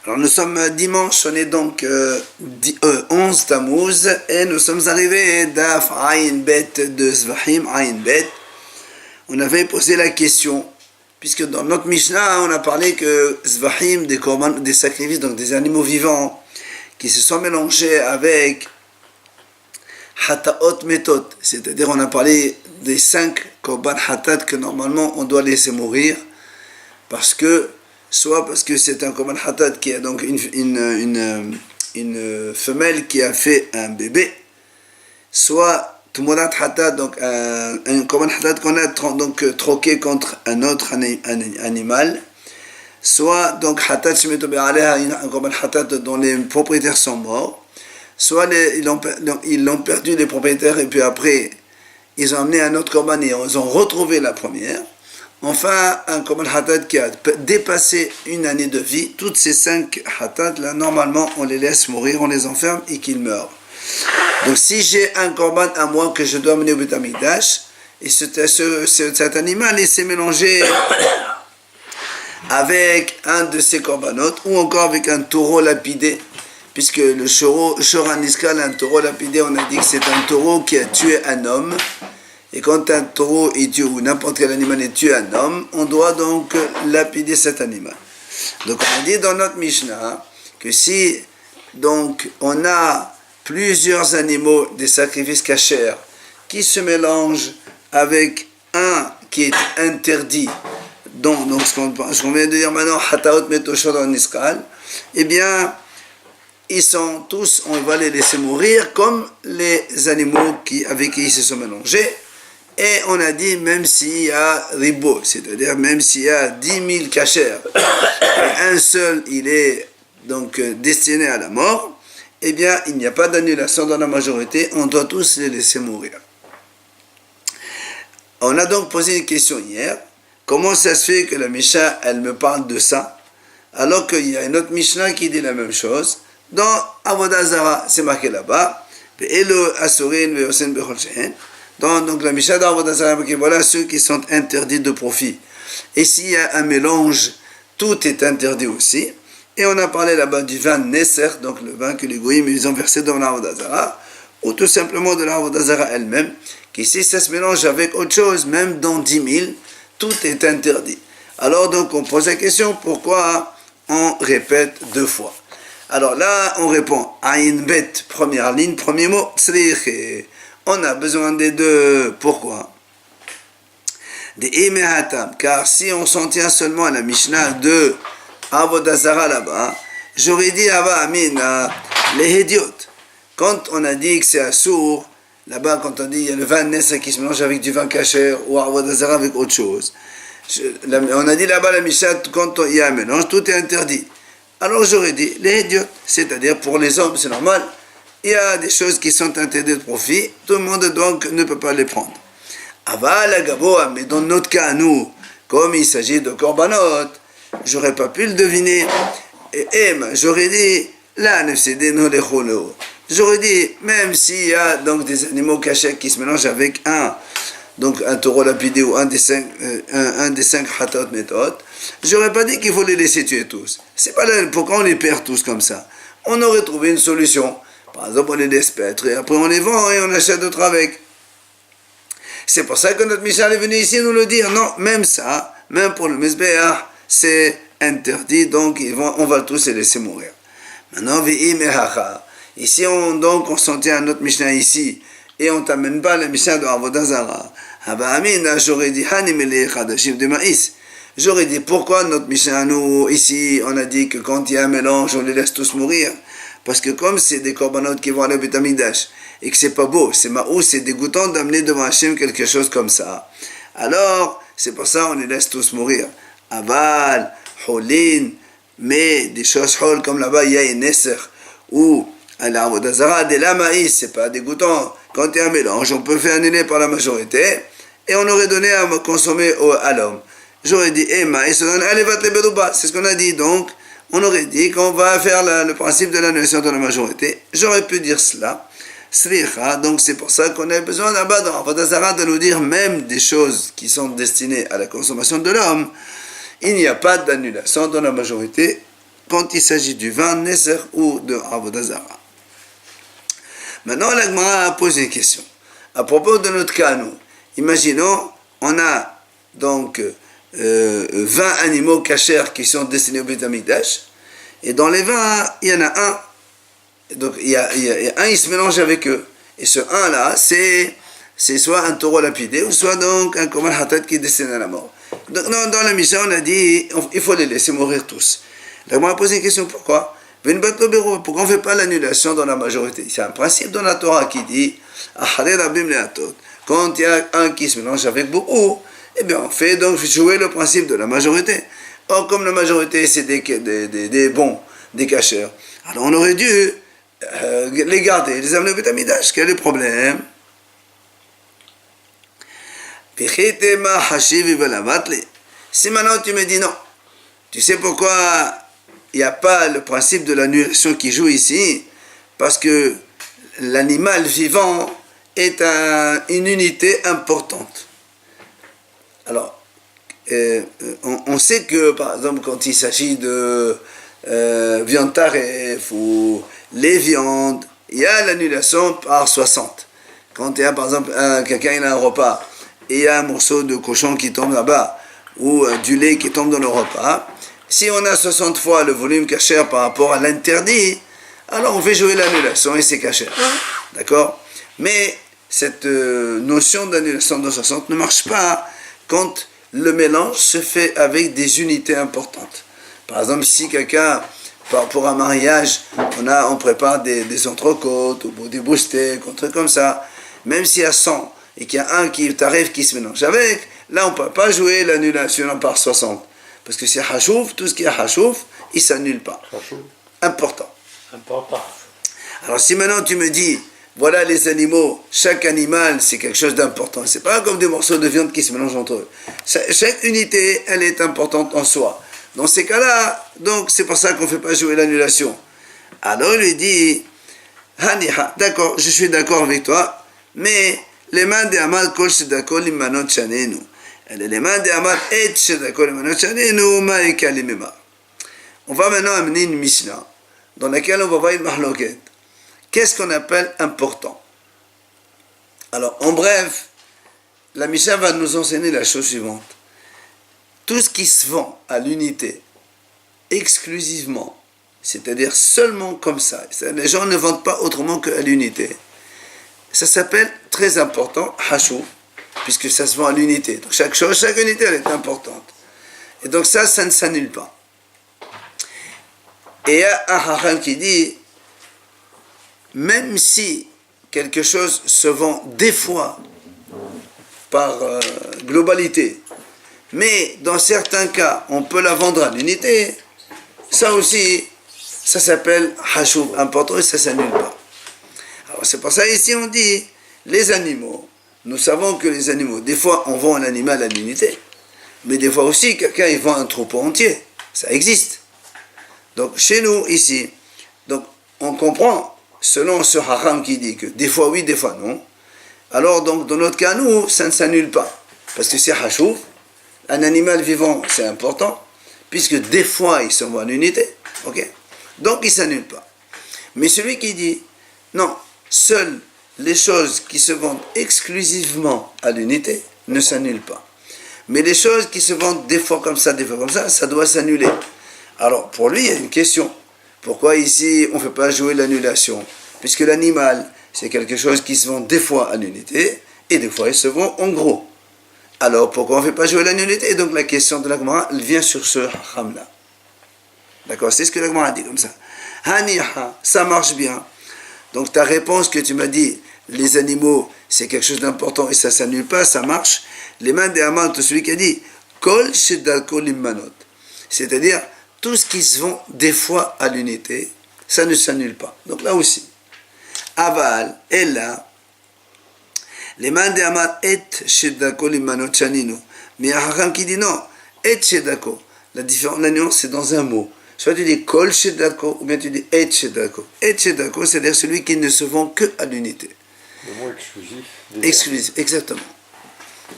Alors nous sommes dimanche, on est donc 11 Tammuz et nous sommes arrivés d'Af Ayin Bet de Zvahim Ayin Bet. On avait posé la question, puisque dans notre Mishnah on a parlé que Zvahim, des sacrifices, donc des animaux vivants qui se sont mélangés avec Hataot Metot, c'est-à-dire on a parlé des 5 Korban Hatat que normalement on doit laisser mourir, soit parce que c'est un Korban Hatat qui a donc une femelle qui a fait un bébé, soit Tumorat Hatat, donc un Korban Hatat qu'on a donc troqué contre un autre animal, soit donc Hatat Shemeto Be'aleha, un Korban Hatat dont les propriétaires sont morts, soit ils l'ont perdu les propriétaires et puis après ils ont amené un autre Korban et ils ont retrouvé la première. Enfin, un Korban Hatat qui a dépassé une année de vie. Toutes ces 5 Hatat, là, normalement, on les laisse mourir, on les enferme et qu'ils meurent. Donc, si j'ai un Korban à moi que je dois amener au Beth Amikdash, et cet animal, il s'est mélangé avec un de ces Korbanot, ou encore avec un taureau lapidé, puisque le Shoran Iskal, un taureau lapidé, on a dit que c'est un taureau qui a tué un homme. Et quand un taureau est tué, ou n'importe quel animal est tué un homme, on doit donc lapider cet animal. Donc on a dit dans notre Mishnah que si donc on a plusieurs animaux des sacrifices cachers qui se mélangent avec un qui est interdit, donc ce qu'on vient de dire maintenant, Hataot Metoshor en Iskal, eh bien ils sont tous, on va les laisser mourir comme les animaux avec qui ils se sont mélangés. Et on a dit, même s'il y a ribo, c'est-à-dire même s'il y a 10 000 cachers, un seul, il est donc destiné à la mort, eh bien, il n'y a pas d'annulation dans la majorité, on doit tous les laisser mourir. On a donc posé une question hier, comment ça se fait que la Mishnah, elle me parle de ça, alors qu'il y a une autre Mishnah qui dit la même chose. Dans Avodah Zara, c'est marqué là-bas, Ve'elo asurin ve'osen bechol shehen. Donc la Mishnah d'Avodah Zara, voilà ceux qui sont interdits de profit. Et s'il y a un mélange, tout est interdit aussi. Et on a parlé là-bas du vin Nesser, donc le vin que les goïms ils ont versé dans l'Avodah Zara, ou tout simplement de l'Avodah Zara elle-même, qu'ici ça se mélange avec autre chose, même dans 10 000, tout est interdit. Alors donc on pose la question, pourquoi on répète 2 fois? Alors là, on répond, Ayin Bet, première ligne, premier mot, Tzrich. On a besoin des 2. Pourquoi? Des Imehatam, car si on s'en tient seulement à la Mishnah de Avodah Zara là-bas, j'aurais dit Ava Amin, les Hédiot. Quand on a dit que c'est assour, là-bas, quand on dit il y a le vin Nessa qui se mélange avec du vin kasher ou Avodah Zara avec autre chose, on a dit là-bas la Mishnah, quand il y a un mélange, tout est interdit. Alors j'aurais dit les Hédiot, c'est-à-dire pour les hommes, c'est normal. Il y a des choses qui sont interdites de profit, tout le monde donc ne peut pas les prendre. Aval Agaboa, mais dans notre cas, nous, comme il s'agit de korbanot, j'aurais pas pu le deviner. Et j'aurais dit, là, j'aurais dit, même s'il y a donc des animaux cachés qui se mélangent avec un taureau lapidé ou un des 5 hatot méthodes, j'aurais pas dit qu'il faut les laisser tuer tous. C'est pas là, pourquoi on les perd tous comme ça? On aurait trouvé une solution. Par exemple, on les laisse paître et après on les vend et on achète d'autres avec. C'est pour ça que notre Mishnah est venu ici nous le dire. Non, même ça, même pour le Mizbeach, c'est interdit, donc on va tous les laisser mourir. Maintenant, ici on s'en tient à notre Mishnah ici et on t'amène pas la Mishnah de Avodah Zara. J'aurais dit de maïs. J'aurais dit pourquoi notre Mishnah, nous ici, on a dit que quand il y a un mélange, on les laisse tous mourir. Parce que comme c'est des korbanot qui vont aller au Beth Amikdash, et que c'est pas beau, c'est maou, c'est dégoûtant d'amener devant Hachem quelque chose comme ça. Alors, c'est pour ça qu'on les laisse tous mourir. Aval, holin, mais des choses hol comme là-bas, il y a une nesser, ou à l'Avodah Zara, des lamaïs, c'est pas dégoûtant. Quand il y a un mélange, on peut faire annuler par la majorité, et on aurait donné à consommer à l'homme. J'aurais dit, et se donne, allez, va te le c'est ce qu'on a dit, donc, on aurait dit qu'on va faire le principe de l'annulation de la majorité. J'aurais pu dire cela. Sricha, donc c'est pour ça qu'on a besoin là-bas dans Avodah Zara de nous dire même des choses qui sont destinées à la consommation de l'homme. Il n'y a pas d'annulation dans la majorité quand il s'agit du vin Neser ou de Avodah Zara. Maintenant, la Gemara pose une question. À propos de notre cas, nous, imaginons, on a donc 20 animaux cachers qui sont destinés au Beit Hamikdash, et dans les 20, il y en a un, donc il y a un, il se mélange avec eux, et ce un là, c'est soit un taureau lapidé, ou soit donc un Korban Hatat qui est destiné à la mort. Donc dans la Mishnah, on a dit, il faut les laisser mourir tous. Là, on a posé une question, pourquoi? Pourquoi on ne fait pas l'annulation dans la majorité? C'est un principe dans la Torah qui dit, quand il y a un qui se mélange avec beaucoup, eh bien on fait donc jouer le principe de la majorité. Or, comme la majorité c'est des bons, des cacheurs, alors on aurait dû les garder, les amener au Beit Hamikdash. Quel est le problème? Si maintenant tu me dis non, tu sais pourquoi il n'y a pas le principe de l'annulation qui joue ici? Parce que l'animal vivant est une unité importante. Alors, on sait que, par exemple, quand il s'agit de viande taref ou les viandes, il y a l'annulation par 60. Quand il y a, par exemple, quelqu'un il a un repas et il y a un morceau de cochon qui tombe là-bas ou du lait qui tombe dans le repas, si on a 60 fois le volume cachère par rapport à l'interdit, alors on fait jouer l'annulation et c'est cachère. D'accord? Mais cette notion d'annulation de 60 ne marche pas quand le mélange se fait avec des unités importantes. Par exemple, si quelqu'un, pour un mariage, on prépare des entrecôtes ou des boustecs, un truc comme ça, même s'il y a 100 et qu'il y a un qui t'arrive qui se mélange avec, là on ne peut pas jouer l'annulation par 60. Parce que c'est hachouf, tout ce qui est hachouf, il ne s'annule pas. Important. Alors si maintenant tu me dis, voilà les animaux, chaque animal c'est quelque chose d'important. C'est pas comme des morceaux de viande qui se mélangent entre eux. Chaque unité, elle est importante en soi. Dans ces cas-là, donc c'est pour ça qu'on ne fait pas jouer l'annulation. Alors il lui dit, Haniha, d'accord, je suis d'accord avec toi, mais les mains de Amal Kol Shedako Limanot Chanenu. Les mains de Amal Et Shedako Limanot Chanenu Ma'ika Limema. On va maintenant amener une Mishnah dans laquelle on va voir une mahloket. Qu'est-ce qu'on appelle important? Alors, en bref, la Mishnah va nous enseigner la chose suivante. Tout ce qui se vend à l'unité, exclusivement, c'est-à-dire seulement comme ça, les gens ne vendent pas autrement qu'à l'unité, ça s'appelle très important, hachou, puisque ça se vend à l'unité. Donc chaque unité, elle est importante. Et donc ça ne s'annule pas. Et il y a un hacham qui dit, même si quelque chose se vend des fois par globalité, mais dans certains cas, on peut la vendre à l'unité, ça aussi, ça s'appelle hashoub, important, et ça ne s'annule pas. Alors c'est pour ça ici on dit, les animaux, nous savons que les animaux, des fois on vend un animal à l'unité, mais des fois aussi quelqu'un il vend un troupeau entier, ça existe. Donc chez nous ici, donc on comprend, selon ce haram qui dit que des fois oui, des fois non, alors donc dans notre cas, nous, ça ne s'annule pas, parce que c'est hashoub, un animal vivant, c'est important, puisque des fois, ils sont en unité, ok? Donc, il ne s'annule pas. Mais celui qui dit, non, seules les choses qui se vendent exclusivement à l'unité ne s'annulent pas. Mais les choses qui se vendent des fois comme ça, ça doit s'annuler. Alors, pour lui, il y a une question. Pourquoi ici, on ne fait pas jouer l'annulation? Puisque l'animal, c'est quelque chose qui se vend des fois à l'unité, et des fois, il se vend en gros. Alors, pourquoi on ne fait pas jouer la nullité? Et donc, la question de la Gemara, elle vient sur ce hacham-là. D'accord? C'est ce que la Gemara dit comme ça. Haniha, ça marche bien. Donc, ta réponse que tu m'as dit, les animaux, c'est quelque chose d'important et ça ne s'annule pas, ça marche. Les mains des amants, celui qui a dit, Kol Shedako Limanot. C'est-à-dire, tout ce qui se vend des fois à l'unité, ça ne s'annule pas. Donc, là aussi. Aval, et là, les mains de Amar et Shedako Limanot Chaninu. Mais il y a un Hakam qui dit non, et Shedako. La nuance, c'est dans un mot. Soit tu dis Kol Shedako, ou bien tu dis et Shedako. Et Shedako, c'est-à-dire celui qui ne se vend que à l'unité. Le mot exclusif. Exclusif, exactement.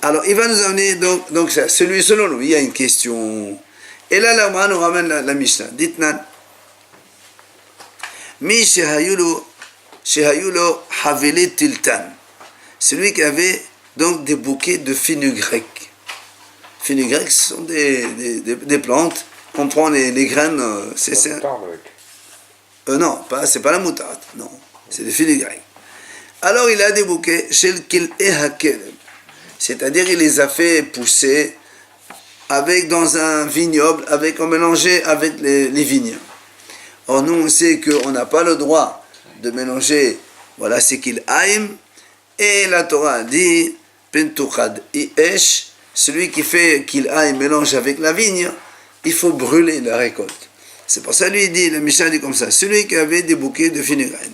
Alors, il va nous amener, donc selon lui, il y a une question. Et là, nous ramène la Mishnah. Dites-nous, Mi shehayulo havele tiltan. Celui qui avait donc des bouquets de fenugrec. Fenugrec, ce sont des plantes. On prend les graines. Non, c'est pas la moutarde. Non, c'est des fenugrec. Alors il a des bouquets chez qu'il est hakel. C'est-à-dire il les a fait pousser dans un vignoble, en mélangé avec les vignes. Or nous on sait qu'on n'a pas le droit de mélanger, voilà, c'est qu'il aime. Et la Torah dit, pentuchad iesh, celui qui fait qu'il aime mélange avec la vigne, il faut brûler la récolte. C'est pour ça lui dit, le Mishnah dit comme ça, celui qui avait des bouquets de fenugrec,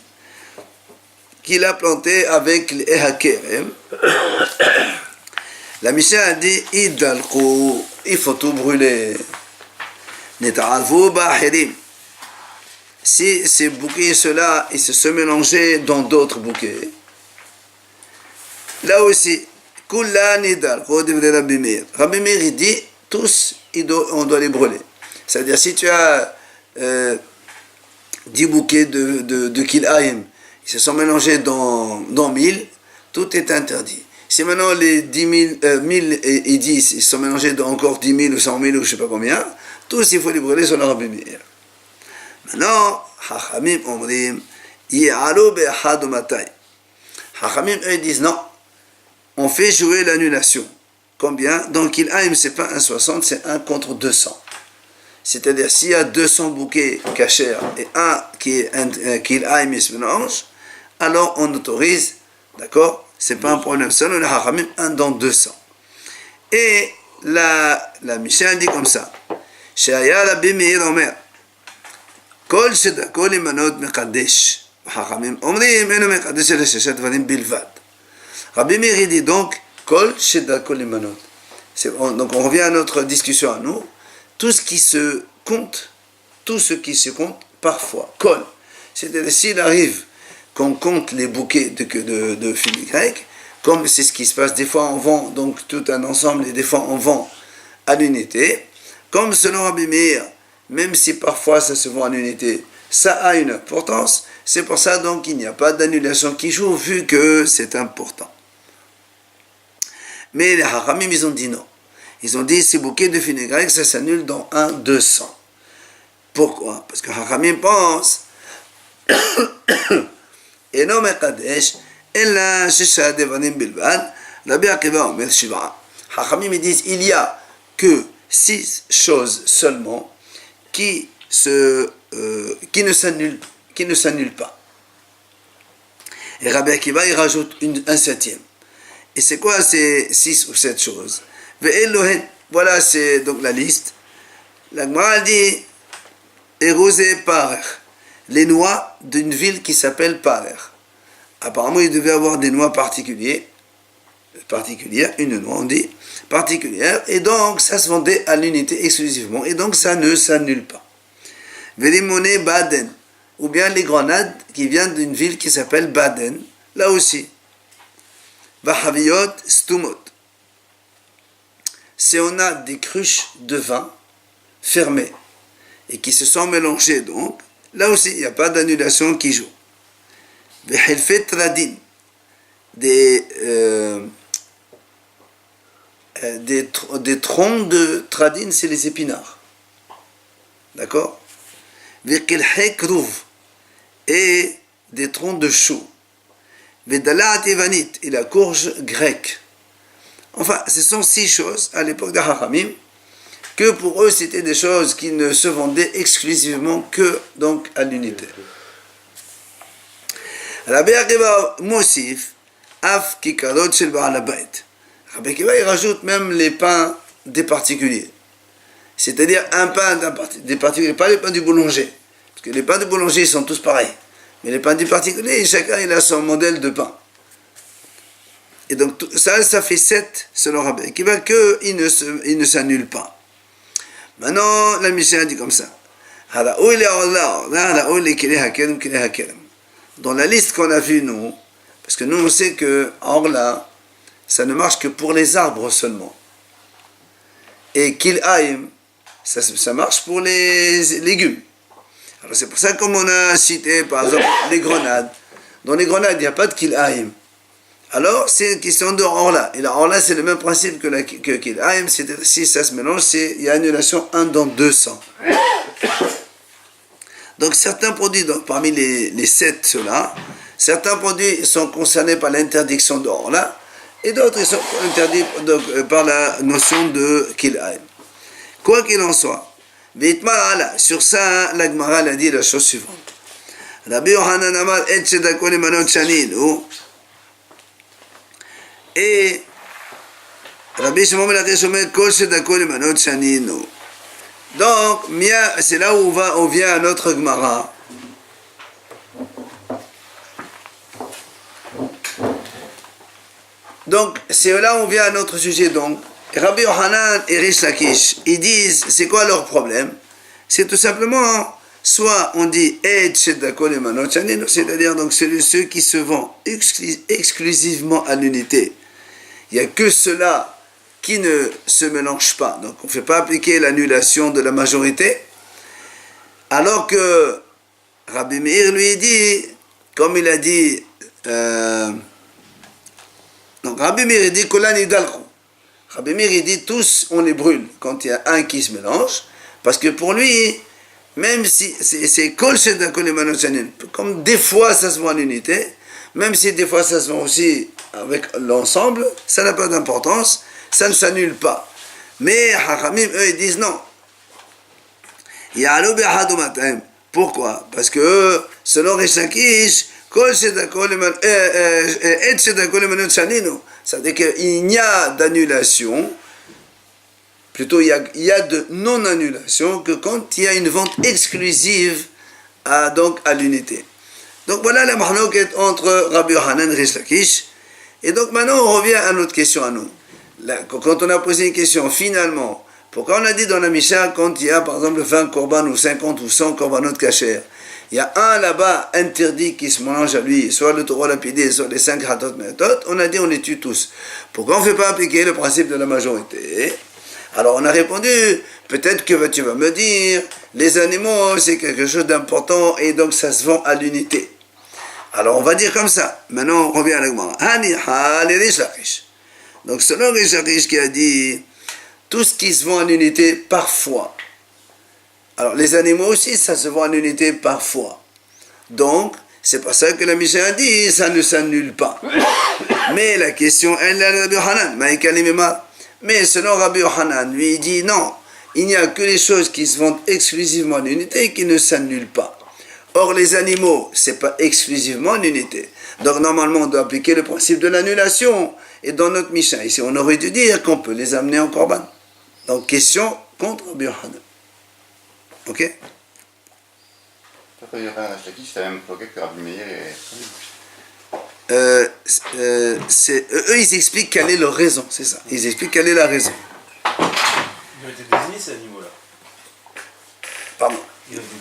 qu'il a planté avec les hakerem, la Mishnah a dit, idalko, il faut tout brûler. Neta'alvu ba'ahirim. Si ces bouquets, ceux-là, ils se sont mélangés dans d'autres bouquets, là aussi, Kulla nidal, Rabbi Meir. Rabbi Meir, il dit, tous, on doit les brûler. C'est-à-dire, si tu as 10 bouquets de Kil'aim, ils se sont mélangés dans 1000, tout est interdit. Si maintenant les 1000 et 10, ils se sont mélangés dans encore 10 000 ou 100 000 ou je ne sais pas combien, tous, il faut les brûler sur le Rabbi Meir. Maintenant, Chachamim omrim, Yi'alo be'achad u'matay. Chachamim, eux, disent non. On fait jouer l'annulation. Combien? Donc, il aime, c'est pas 1,60, c'est 1 contre 200. C'est-à-dire, s'il y a 200 bouquets cachers et un qui aime, il se mélange, alors on autorise, d'accord? C'est pas un problème. Selon les Hachamim, 1 dans 200. Et la Mishnah dit comme ça. She'aya Rabbi Meir omer. Kol shedako limanot mekadesh. Hachamim omrim, eno mekadesh לששת דברים בלבד. Rabbi Meir dit donc, Kol shedako limanot. Donc on revient à notre discussion à nous. Tout ce qui se compte parfois, Kol. C'est-à-dire s'il arrive qu'on compte les bouquets de fenugrec, comme c'est ce qui se passe, des fois on vend donc tout un ensemble et des fois on vend à l'unité, comme selon Rabbi Meir, même si parfois ça se vend à l'unité, ça a une importance, c'est pour ça donc qu'il n'y a pas d'annulation qui joue vu que c'est important. Mais les Hachamim, ils ont dit non. Ils ont dit ces bouquets de fenugrec, ça s'annule dans 1,200. Pourquoi? Parce que Hachamim pense et non mekadesh, ella shisha devanim bilbad, Rabbi Akiva omer shiva. Hachamim ils disent il y a que 6 choses seulement qui ne s'annulent pas. Et Rabbi Akiva il rajoute un 7e. Et c'est quoi ces 6 ou 7 choses? Voilà, c'est donc la liste. La Gemara dit érosé par les noix d'une ville qui s'appelle Parer. Apparemment, il devait avoir des noix particulières, une noix on dit, particulière, et donc ça se vendait à l'unité exclusivement, et donc ça ne s'annule pas. Velimone Baden, ou bien les grenades qui viennent d'une ville qui s'appelle Baden, là aussi. Vahaviyot Stumot. Si on a des cruches de vin fermées et qui se sont mélangées donc, là aussi il n'y a pas d'annulation qui joue. Vehilfet Tradin, des troncs de Tradin, c'est les épinards. D'accord? Vekilhek Rouv, et des troncs de chou. Vedalat Evanit, et la courge grecque. Enfin, ce sont 6 choses à l'époque de Hachamim, que pour eux c'était des choses qui ne se vendaient exclusivement que donc à l'unité. Rabbi Akiva Mosif, Af Kikarot Shel Baal Habayit. Rabbi Akiva il rajoute même les pains des particuliers. C'est-à-dire un pain des particuliers, pas les pains du boulanger. Parce que les pains du boulanger ils sont tous pareils. Mais les pains du particulier, chacun il a son modèle de pain. Et donc ça fait 7 selon Rabbi Akiva qu'il ne s'annule pas. Maintenant, la Mishnah dit comme ça. Dans la liste qu'on a vue, nous, parce que nous on sait que Orla, ça ne marche que pour les arbres seulement. Et Kil'aim, ça marche pour les légumes. Alors c'est pour ça, comme on a cité par exemple les grenades, dans les grenades il n'y a pas de kil'aim. Alors c'est une question de orla. Et la orla c'est le même principe que kil'aim, c'est-à-dire si ça se mélange, il y a annulation 1 dans 200. Donc certains produits, donc, parmi les 7 ceux-là, certains produits sont concernés par l'interdiction de orla, et d'autres ils sont interdits donc, par la notion de kil'aim. Quoi qu'il en soit, sur ça, la Gemara a dit la chose suivante. Rabbi Yohanan Amar et Shedako le manot shaninu, et Rabbi Shimon ben Lakish Omer kol Shedako le manot shaninu. Donc, c'est là où on vient à notre Gemara. Donc, c'est là où on vient à notre sujet. Donc, Rabbi Yohanan et Rish Lakish, ils disent, c'est quoi leur problème? C'est tout simplement, soit on dit c'est-à-dire donc ceux qui se vendent exclusivement à l'unité. Il n'y a que ceux-là qui ne se mélangent pas. Donc on ne fait pas appliquer l'annulation de la majorité. Alors que Rabbi Meir lui dit, comme il a dit, donc Rabbi Meir dit Rabbi Meir il dit tous on les brûle quand il y a un qui se mélange, parce que pour lui, même si c'est kol shedako le manot shanin, comme des fois ça se vend en unité, même si des fois ça se vend aussi avec l'ensemble, ça n'a pas d'importance, ça ne s'annule pas. Mais Hachamim, eux, ils disent non. Ya'alu be'ahad u'mat'im. Pourquoi? Parce que eux, selon Rish Lakish, kol shedako le manot shaninu, c'est-à-dire qu'il n'y a d'annulation, plutôt il y a de non-annulation que quand il y a une vente exclusive à l'unité. Donc voilà la mahlouket entre Rabbi Yohanan et Rish Lakish. Et donc maintenant on revient à notre question à nous. Là, quand on a posé une question, finalement, pourquoi on a dit dans la Misha, quand il y a par exemple 20 korban ou 50 ou 100 korbanot kasher, il y a un là-bas interdit qui se mélange à lui, soit le taureau lapidé, soit les 5 hatot metot, on a dit on les tue tous. Pourquoi on ne fait pas appliquer le principe de la majorité? Alors on a répondu, peut-être que tu vas me dire, les animaux c'est quelque chose d'important et donc ça se vend à l'unité. Alors on va dire comme ça. Maintenant on revient à l'agma. Donc selon Rish Lakish qui a dit, tout ce qui se vend en unité parfois. Alors les animaux aussi ça se vend en unité parfois. Donc c'est pour ça que la Mishnah a dit, ça ne s'annule pas. Mais la question, elle est Rabbi Yohanan, mais selon Rabbi Yohanan, lui il dit non, il n'y a que les choses qui se vendent exclusivement en unité et qui ne s'annulent pas. Or les animaux, c'est pas exclusivement en unité. Donc normalement on doit appliquer le principe de l'annulation. Et dans notre Mishnah, ici on aurait dû dire qu'on peut les amener en korban. Donc question contre Rabbi Yohanan. Ok? Rabbi Yohanan et Lakish, c'est la même logique que Rabbi Meir et... eux ils expliquent quelle est leur raison, c'est ça. Ils expliquent quelle est la raison. Ils ont été désignés ces animaux-là. Pardon.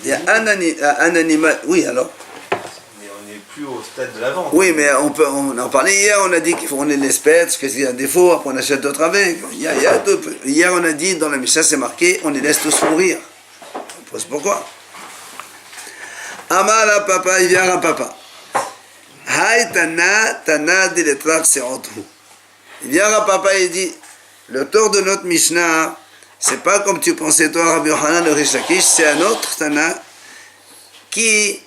Il y a un animal. Oui, alors. Mais on n'est plus au stade de la vente. Oui, mais on en parlait hier, on a dit qu'il faut on les pète, parce qu'il y a un défaut, après on achète d'autres avec. Hier on a dit, dans la Mishnah c'est marqué, on les laisse tous mourir. On pose pourquoi. Amar à papa, il vient à papa. Hay tana de l'etrak se'otu. Il vient à papa et dit, le tort de notre Mishnah, c'est pas comme tu pensais toi, Rabbi Yohanan de Rish Lakish, c'est un autre Tana qui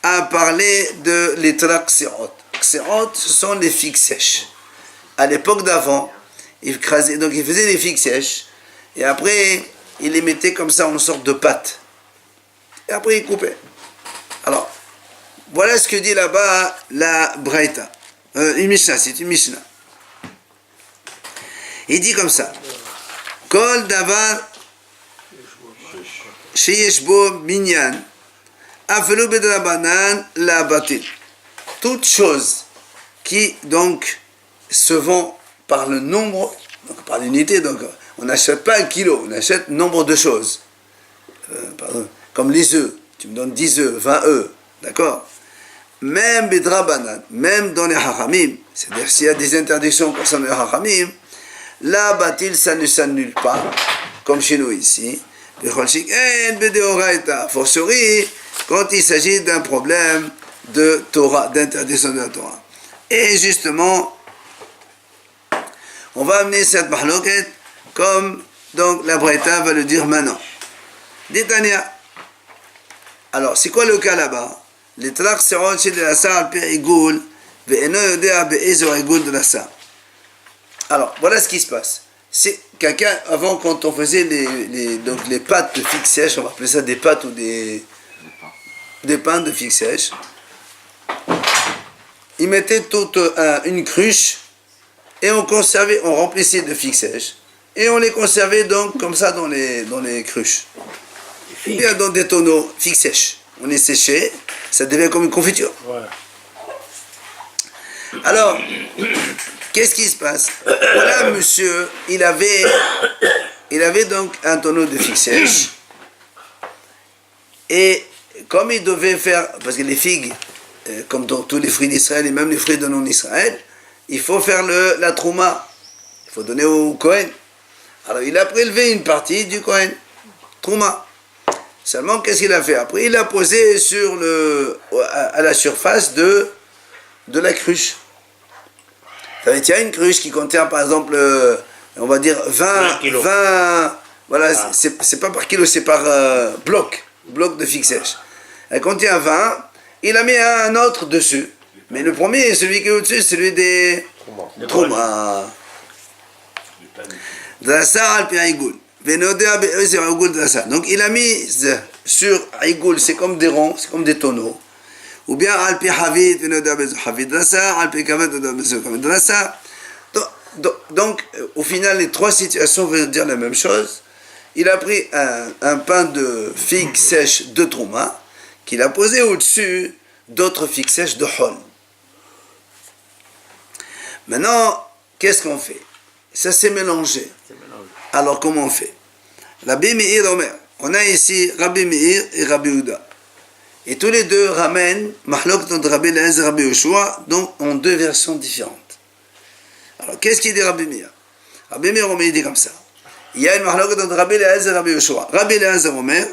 a parlé de l'etrak kseot. Kseot, ce sont les figues sèches. À l'époque d'avant, il faisait des figues sèches, et après, il les mettait comme ça en sorte de pâte. Et après, il coupait. Alors, voilà ce que dit là-bas la Braïta. Une Mishnah, c'est une Mishnah. Il dit comme ça. Kol davar sheyesh bo minyan afelu bedrabanan la batil. Toute chose qui donc se vend par le nombre, donc par l'unité, donc on n'achète pas un kilo, on achète nombre de choses. Comme les œufs, tu me donnes 10 œufs, 20 œufs, d'accord? Même bedrabanan, même dans les hachamim, c'est-à-dire s'il y a des interdictions concernant les hachamim, la batil, ça ne s'annule pas, comme chez nous ici. Fortiori, quand il s'agit d'un problème de Torah, d'interdiction de la Torah. Et justement, on va amener cette mahloket comme donc la Braïta va le dire maintenant. Ditania. Alors, c'est quoi le cas là-bas? Les tlaq seront chez de la salle pi igoul, ve'eno yodea be'ezo igoul de la salle. Alors, voilà ce qui se passe. C'est quelqu'un, avant, quand on faisait donc les pâtes de figue sèche, on va appeler ça des pâtes ou des pains de figue sèche, ils mettaient toute une cruche et on remplissait de figues sèches et on les conservait donc comme ça dans les cruches. Bien dans des tonneaux figues sèches. On les séchait, ça devient comme une confiture. Voilà. Alors, qu'est-ce qui se passe? Voilà, monsieur, il avait donc un tonneau de figues sèches. Et comme il devait faire, parce que les figues, comme dans tous les fruits d'Israël et même les fruits de non-Israël, il faut faire la trouma. Il faut donner au Kohen. Alors, il a prélevé une partie du Kohen. Trouma. Seulement, qu'est-ce qu'il a fait? Après, il l'a posé à la surface de la cruche. Il y a une cruche qui contient, par exemple, on va dire 20 voilà, c'est pas par kilo, c'est par bloc de figues sèches. Elle contient 20, il a mis un autre dessus. Mais le premier, celui qui est au-dessus, c'est celui des Trouma. Donc il a mis sur Aïgoul, c'est comme des ronds, c'est comme des tonneaux. Ou bien Alpi Havid, donc au final les trois situations veulent dire la même chose. Il a pris un pain de figues sèches de Trouma qu'il a posé au-dessus d'autres figues sèches de Hol. Maintenant, qu'est-ce qu'on fait? Ça s'est mélangé. Alors comment on fait? Rabbi Meir Omer. On a ici Rabbi Meir et Rabbi Yehuda. Et tous les deux ramènent Mahlok entre Rabbi Eliezer et Rabbi Yoshua, donc en deux versions différentes. Alors qu'est-ce qu'il dit Rabbi Meir? Rabbi Meir Omer dit comme ça. Il y a une Mahlok entre Rabbi Eliezer et Rabbi Yoshua. Rabbi Eliezer Omer,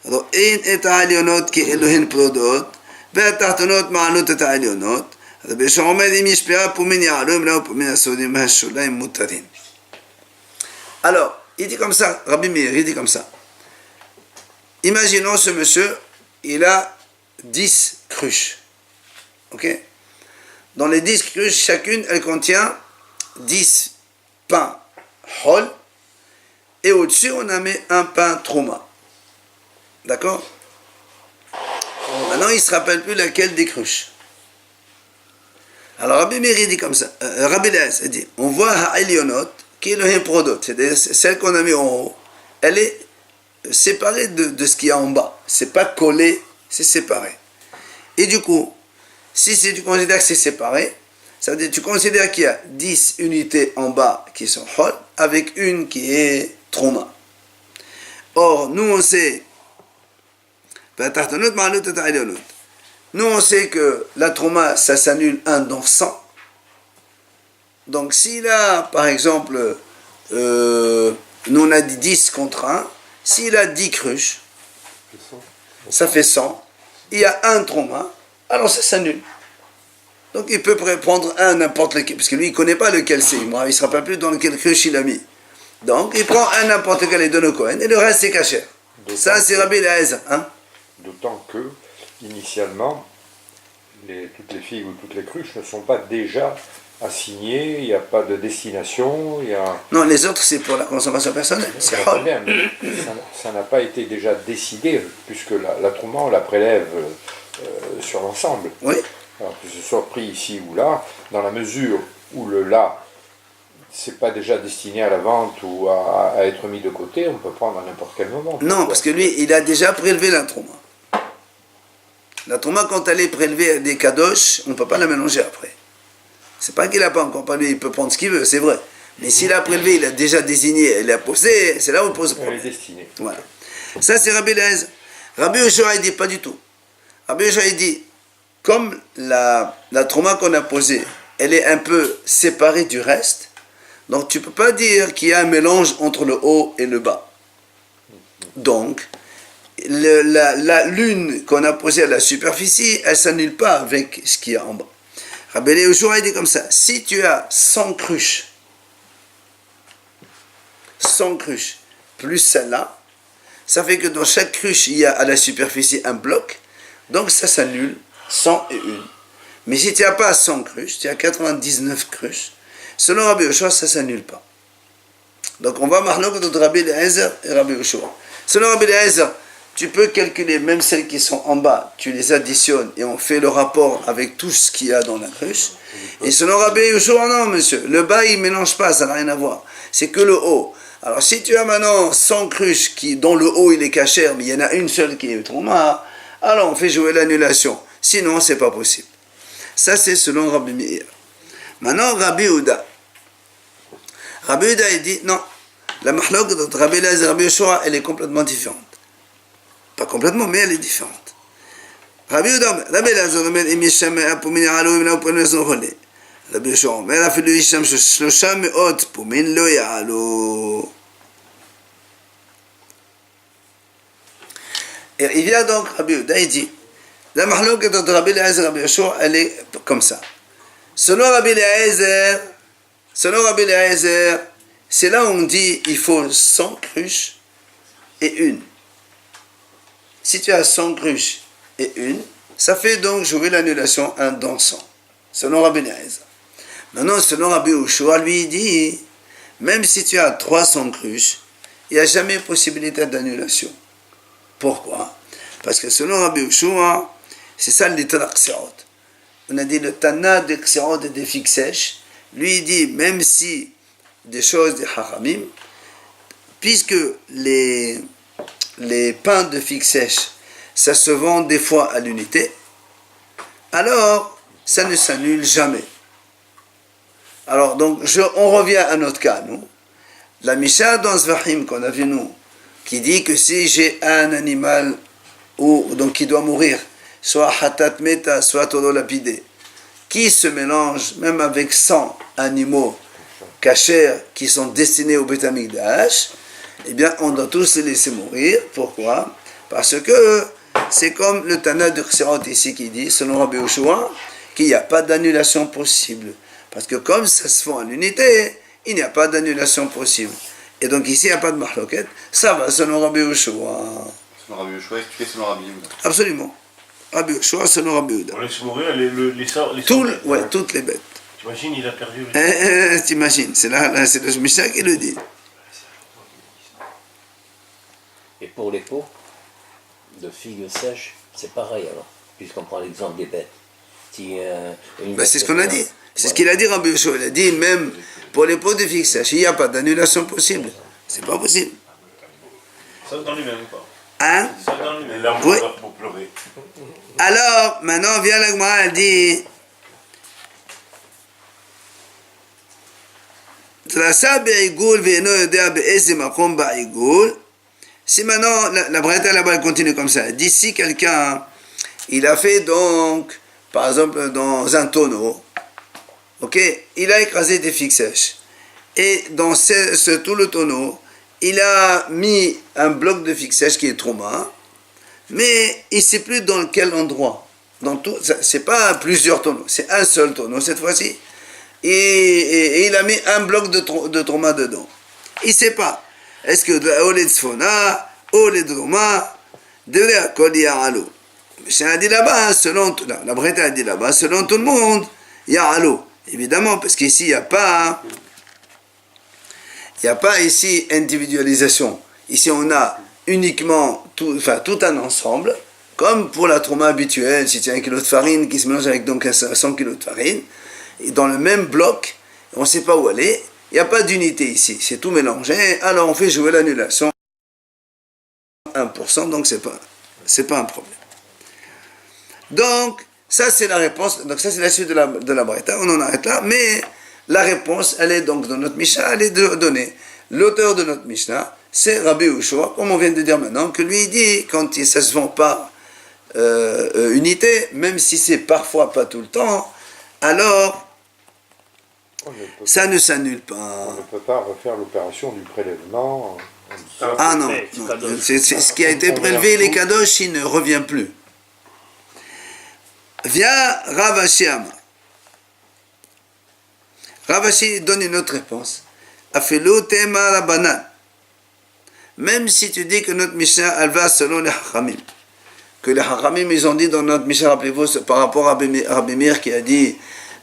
רואים את העליונות כאלוהן פרודות, והתחתונות מעלות את העליונות. רבי יהושע אומר אם יש פאה פומין יעלו אם לא פומין הסעודים מהשוליים מותרים. Alors, il dit comme ça, Rabbi Meir, il dit comme ça. Imaginons ce monsieur, il a 10 cruches. Ok? Dans les 10 cruches, chacune, elle contient 10 pains hol, et au-dessus, on a mis un pain trouma. D'accord? Maintenant, il ne se rappelle plus laquelle des cruches. Alors, Rabbi Meir, il dit comme ça. Rabbi Eliezer, il dit, on voit ha'elionot, qui est le prodot, c'est-à-dire celle qu'on a mis en haut, elle est séparée de ce qu'il y a en bas. C'est pas collé, c'est séparé. Et du coup, si tu considères que c'est séparé, ça veut dire que tu considères qu'il y a 10 unités en bas qui sont hol, avec une qui est trouma. Or, nous on sait, que la trouma, ça s'annule 1 dans 100. Donc s'il a, par exemple, nous on a dit 10 contre 1, s'il a 10 cruches, ça fait 100, il y a un trouma, alors ça s'annule. Donc il peut prendre un n'importe lequel, parce que lui il ne connaît pas lequel c'est, il ne se rappelle plus dans lequel cruche il a mis. Donc il prend un n'importe lequel et donne au Kohen, et le reste c'est caché. Ça c'est Rabbi Eliezer. Hein? D'autant que, initialement, toutes les figues ou toutes les cruches ne sont pas déjà assignées, il n'y a pas de destination, il y a... Non, les autres c'est pour la consommation personnelle, c'est hol. Bien, mais ça n'a pas été déjà décidé, puisque la trouma, on la prélève sur l'ensemble. Oui. Alors que ce soit pris ici ou là, dans la mesure où le là, c'est pas déjà destiné à la vente ou à être mis de côté, on peut prendre à n'importe quel moment. Non, parce que lui, il a déjà prélevé la trouma. La trouma, quand elle est prélevée des kadosh, on ne peut pas la mélanger après. C'est pas qu'il n'a pas encore, pas lui, il peut prendre ce qu'il veut, c'est vrai. Mais s'il a prélevé, il a déjà désigné, il a posé, c'est là où on pose le problème. Elle est destinée. Voilà. Ça, c'est Rabbi Eliezer. Rabbi Yoshua, il dit pas du tout. Rabbi Yoshua, il dit, comme la trouma qu'on a posée, elle est un peu séparée du reste, donc tu ne peux pas dire qu'il y a un mélange entre le haut et le bas. Donc, la lune qu'on a posée à la superficie, elle ne s'annule pas avec ce qu'il y a en bas. Rabbi Yehoshua il dit comme ça, si tu as 100 cruches, plus celle-là, ça fait que dans chaque cruche, il y a à la superficie un bloc, donc ça s'annule 101. Mais si tu n'as pas 100 cruches, tu as 99 cruches, selon Rabbi Yehoshua, ça ne s'annule pas. Donc on va marquer entre Rabbi Eliezer et Rabbi Yehoshua. Selon Rabbi Eliezer, tu peux calculer même celles qui sont en bas, tu les additionnes et on fait le rapport avec tout ce qu'il y a dans la cruche. Et selon Rabbi Yehoshua, non monsieur, le bas il ne mélange pas, ça n'a rien à voir. C'est que le haut. Alors si tu as maintenant 100 cruches dont le haut il est cachère, mais il y en a une seule qui est trauma, alors on fait jouer l'annulation. Sinon, c'est pas possible. Ça, c'est selon Rabbi Meir. Maintenant, Rabbi Yehuda. Rabbi Yehuda, il dit, non, la mahlok de Rabbi Eliezer et Rabbi Yehoshua, elle est complètement différente. Pas complètement, mais elle est différente. Rabbi Yehuda, Rabbi Eliezer, אם יש שם פומין יעלו, אם לא פומין אז לא חולה. רבי יהושע אומר, אפילו יש שם 300 פומין לא יעלו. Et il vient donc, Rabbi Yehuda, il dit, la mahlok de Rabbi Eliezer et Rabbi Yehoshua, elle est comme ça. Selon Rabbi Eliezer, c'est là où on dit il faut 100 cruches et une. Si tu as 100 cruches et une, ça fait donc jouer l'annulation 1 dans 100. Selon Rabbi Eliezer. Maintenant, selon Rabbi Yehoshua, lui, il dit, même si tu as 300 cruches, il n'y a jamais possibilité d'annulation. Pourquoi? Parce que selon Rabbi Yehoshua, c'est ça le Tana Kserot. On a dit le Tana de Kserot et des figues sèches. Lui, il dit, même si des choses des Haramim, puisque les pains de figues sèches, ça se vend des fois à l'unité, alors ça ne s'annule jamais. Alors, donc, on revient à notre cas, nous. La Misha dans Zvahim qu'on a vu, nous, qui dit que si j'ai un animal donc qui doit mourir, soit hatat meta, soit todo lapidé, qui se mélange même avec 100 animaux cachers qui sont destinés au Beit HaMikdash, eh bien, on doit tous les laisser mourir. Pourquoi? Parce que c'est comme le Tana de Kserot ici qui dit, selon Rabbi Yehoshua, qu'il n'y a pas d'annulation possible. Parce que comme ça se fait en l'unité, il n'y a pas d'annulation possible. Et donc ici, il n'y a pas de mahloket. Ça va selon Rabbi Yehoshua. Selon Rabbi Yehoshua, expliqué selon Rabbi Yehuda. Absolument. Rabbi Yehoshua selon Rabbi Yehuda. On laisse mourir les Ouais, toutes les bêtes. T'imagines, il a perdu. T'imagines, c'est le Mishnah qui le dit. Et pour les pots de figues sèches, c'est pareil alors, puisqu'on prend l'exemple des bêtes. Si, c'est ce qu'on a dit. C'est ce qu'il a dit Rabbi Yehoshua. Il a dit même pour les pots de figues sèches, il n'y a pas d'annulation possible. C'est pas possible. Ça dans lui-même ou pas? Hein? Ça dans lui-même. Oui. Pour pleurer. Alors, maintenant vient la Gemara, elle dit si maintenant la Braïta là-bas elle continue comme ça, d'ici quelqu'un il a fait donc par exemple dans un tonneau, ok, il a écrasé des figues sèches et dans tout le tonneau il a mis un bloc de figues sèches qui est trauma, mais il ne sait plus dans quel endroit. Dans tout, c'est pas plusieurs tonneaux, c'est un seul tonneau cette fois-ci. Et il a mis un bloc de trauma dedans. Il ne sait pas. Est-ce que Olé Tzfona, Olé Droma, Dele Akol Ya'alo. Mais a dit là-bas, selon la Braïta a dit là-bas, selon tout le monde, Ya'alo. Évidemment, parce qu'ici, il n'y a pas ici individualisation. Ici, on a uniquement tout un ensemble, comme pour la trauma habituelle, si tu as 1 kg de farine qui se mélange avec donc 100 kg de farine, et dans le même bloc, on ne sait pas où aller, il n'y a pas d'unité ici, c'est tout mélangé, alors on fait jouer l'annulation 1%, donc c'est pas un problème. Donc, ça c'est la réponse, donc ça c'est la suite de la Braïta, on en arrête là, mais la réponse, elle est donc dans notre Mishnah, elle est donnée. L'auteur de notre Mishnah, c'est Rabbi Yehoshua, comme on vient de dire maintenant, que lui il dit, quand ça ne se vend pas unité, même si c'est parfois pas tout le temps, alors ça ne s'annule pas. On ne peut pas refaire l'opération du prélèvement Ah non, Ouais, non. kadosh. C'est ce qui a été prélevé, les kadosh, il ne revient plus. Vient Rav Ashi Amar. Rav Ashi donne une autre réponse. Afelu tema rabanan. Même si tu dis que notre Mishnah, elle va selon les Hachamim. Que les Hachamim, ils ont dit dans notre Mishnah, rappelez-vous, par rapport à Rabbi Meir qui a dit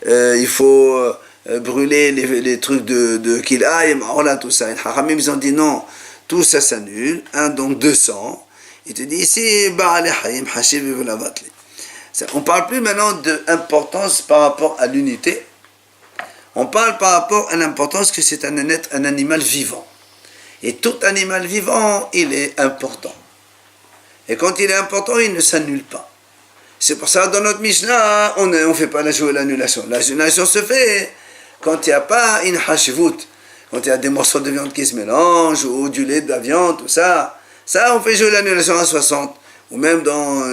il faut brûler les trucs de Kil'aïm, tout ça. Les Hachamim, ils ont dit non, tout ça s'annule, donc 200. Il te dit ici, Ba'al Haïm, Hashiv et Velavatli. On ne parle plus maintenant d'importance par rapport à l'unité. On parle par rapport à l'importance que c'est un animal vivant. Et tout animal vivant, il est important. Et quand il est important, il ne s'annule pas. C'est pour ça, dans notre Mishnah, on ne fait pas la joue et l'annulation. L'annulation se fait quand il n'y a pas une hashivut, quand il y a des morceaux de viande qui se mélangent, ou du lait, de la viande, tout ça. Ça, on fait jouer l'annulation à 60. Ou même dans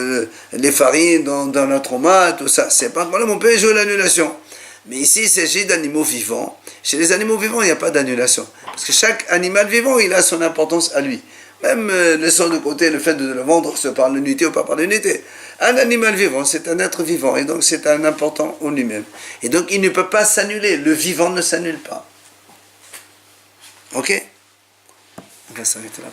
les farines, dans la trauma, tout ça. C'est pas un problème, on peut jouer l'annulation. Mais ici, il s'agit d'animaux vivants. Chez les animaux vivants, il n'y a pas d'annulation. Parce que chaque animal vivant, il a son importance à lui. Même laissant de côté le fait de le vendre, se par l'unité ou pas par l'unité. Un animal vivant, c'est un être vivant. Et donc, c'est un important en lui-même. Et donc, il ne peut pas s'annuler. Le vivant ne s'annule pas. Ok? On va s'arrêter là.